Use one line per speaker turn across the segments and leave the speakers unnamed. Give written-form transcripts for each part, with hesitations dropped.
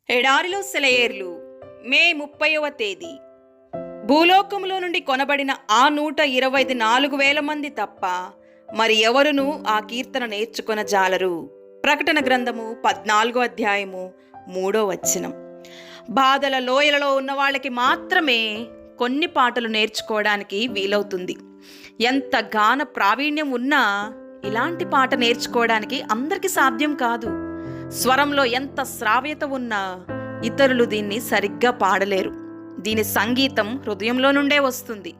ఎడారిలో సెలయేర్లు మే 30వ తేదీ. భూలోకములో నుండి కొనబడిన ఆ 124,000 మంది తప్ప మరి ఎవరునూ ఆ కీర్తన నేర్చుకొన జాలరు. ప్రకటన గ్రంథము 14వ అధ్యాయము 3వ వచనం. బాధల లోయలలో ఉన్న వాళ్ళకి మాత్రమే కొన్ని పాటలు నేర్చుకోవడానికి వీలవుతుంది. ఎంత గాన ప్రావీణ్యం ఉన్నా ఇలాంటి పాట నేర్చుకోవడానికి అందరికీ సాధ్యం కాదు. స్వరంలో ఎంత శ్రావ్యత ఉన్నా ఇతరులు దీన్ని సరిగ్గా పాడలేరు. దీని సంగీతం హృదయంలో నుండే వస్తుంది.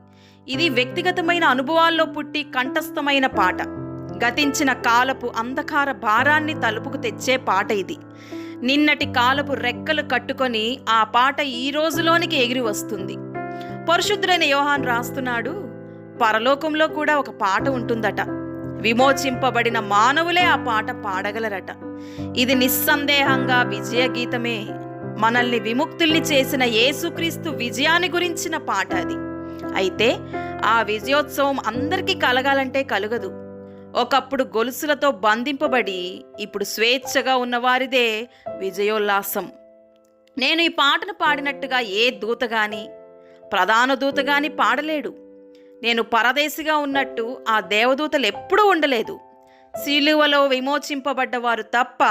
ఇది వ్యక్తిగతమైన అనుభవాల్లో పుట్టి కంఠస్థమైన పాట. గతించిన కాలపు అంధకార భారాన్ని తలుపుకు తెచ్చే పాట ఇది. నిన్నటి కాలపు రెక్కలు కట్టుకొని ఆ పాట ఈ రోజులోనికి ఎగిరి వస్తుంది. పరిశుద్ధుడైన యోహాను రాస్తున్నాడు, పరలోకంలో కూడా ఒక పాట ఉంటుందట. విమోచింపబడిన మానవులే ఆ పాట పాడగలరట. ఇది నిస్సందేహంగా విజయ గీతమే. మనల్ని విముక్తుల్ని చేసిన యేసుక్రీస్తు విజయాన్ని గురించిన పాట అది. అయితే ఆ విజయోత్సవం అందరికీ కలగాలంటే కలగదు. ఒకప్పుడు గొలుసులతో బంధింపబడి ఇప్పుడు స్వేచ్ఛగా ఉన్నవారిదే విజయోల్లాసం. నేను ఈ పాటను పాడినట్టుగా ఏ దూత గాని ప్రధాన దూత గాని పాడలేడు. నేను పరదేశిగా ఉన్నట్టు ఆ దేవదూతలు ఎప్పుడూ ఉండలేదు. సిలువలో విమోచింపబడ్డవారు తప్ప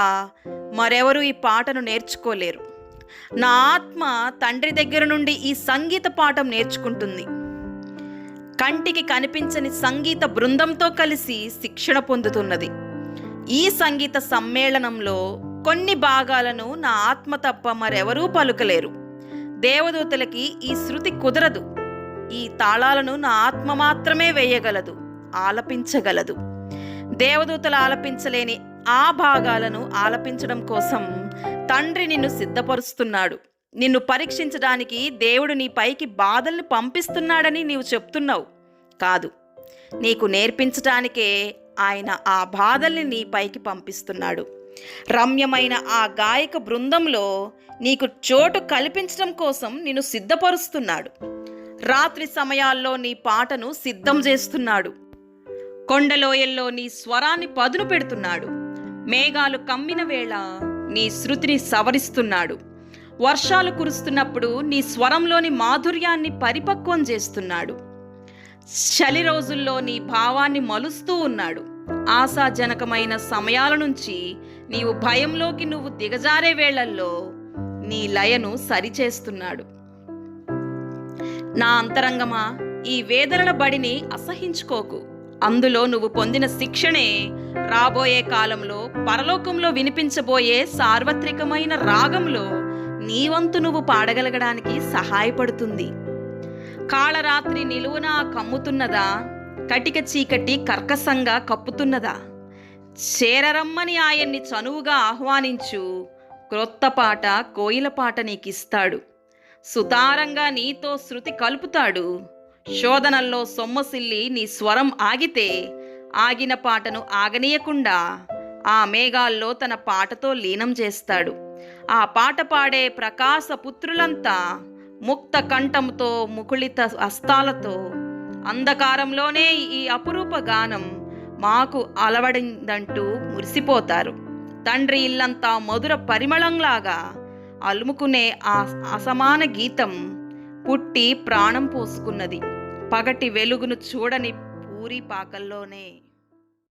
మరెవరూ ఈ పాటను నేర్చుకోలేరు. నా ఆత్మ తండ్రి దగ్గర నుండి ఈ సంగీత పాఠం నేర్చుకుంటుంది. కంటికి కనిపించని సంగీత బృందంతో కలిసి శిక్షణ పొందుతున్నది. ఈ సంగీత సమ్మేళనంలో కొన్ని భాగాలను నా ఆత్మ తప్ప మరెవరూ పలుకలేరు. దేవదూతలకి ఈ శృతి కుదరదు. ఈ తాళాలను నా ఆత్మ మాత్రమే వేయగలదు, ఆలపించగలదు. దేవదూతలు ఆలపించలేని ఆ భాగాలను ఆలపించడం కోసం తండ్రి నిన్ను సిద్ధపరుస్తున్నాడు. నిన్ను పరీక్షించడానికి దేవుడు నీ పైకి బాధల్ని పంపిస్తున్నాడని నీవు చెప్తున్నావు. కాదు, నీకు నేర్పించడానికే ఆయన ఆ బాధల్ని నీ పైకి పంపిస్తున్నాడు. రమ్యమైన ఆ గాయక బృందంలో నీకు చోటు కల్పించడం కోసం నిన్ను సిద్ధపరుస్తున్నాడు. రాత్రి సమయాల్లో నీ పాటను సిద్ధం చేస్తున్నాడు. కొండలోయల్లో నీ స్వరాన్ని పదును పెడుతున్నాడు. మేఘాలు కమ్మిన వేళ నీ శృతిని సవరిస్తున్నాడు. వర్షాలు కురుస్తున్నప్పుడు నీ స్వరంలోని మాధుర్యాన్ని పరిపక్వం చేస్తున్నాడు. చలి రోజుల్లో నీ భావాన్ని మలుస్తూ ఉన్నాడు. ఆశాజనకమైన సమయాల నుంచి నీవు భయంలోకి నువ్వు దిగజారే వేళల్లో నీ లయను సరిచేస్తున్నాడు. నా అంతరంగమా, ఈ వేదనల బడిని అసహించుకోకు. అందులో నువ్వు పొందిన శిక్షణే రాబోయే కాలంలో పరలోకంలో వినిపించబోయే సార్వత్రికమైన రాగంలో నీ వంతు నువ్వు పాడగలగడానికి సహాయపడుతుంది. కాళరాత్రి నిలువున కమ్ముతున్నదా, కటిక చీకటి కర్కశంగా కప్పుతున్నదా? చేరరమ్మని ఆయన్ని చనువుగా ఆహ్వానించు. క్రొత్త పాట, కోయిల పాట నీకిస్తాడు. సుతారంగా నీతో శృతి కలుపుతాడు. శోధనల్లో సొమ్మసిల్లి నీ స్వరం ఆగితే ఆగిన పాటను ఆగనీయకుండా ఆ మేఘాల్లో తన పాటతో లీనం చేస్తాడు. ఆ పాట పాడే ప్రకాశ పుత్రులంతా ముక్త కంఠంతో, ముకుళిత హస్తాలతో అంధకారంలోనే ఈ అపురూప గానం మాకు అలవడిందంటూ మురిసిపోతారు. తండ్రి ఇల్లంతా మధుర పరిమళంలాగా అలుముకునే ఆ అసమాన గీతం పుట్టి ప్రాణం పోసుకున్నది. పగటి వెలుగును చూడని పూరి పాకల్లోనే.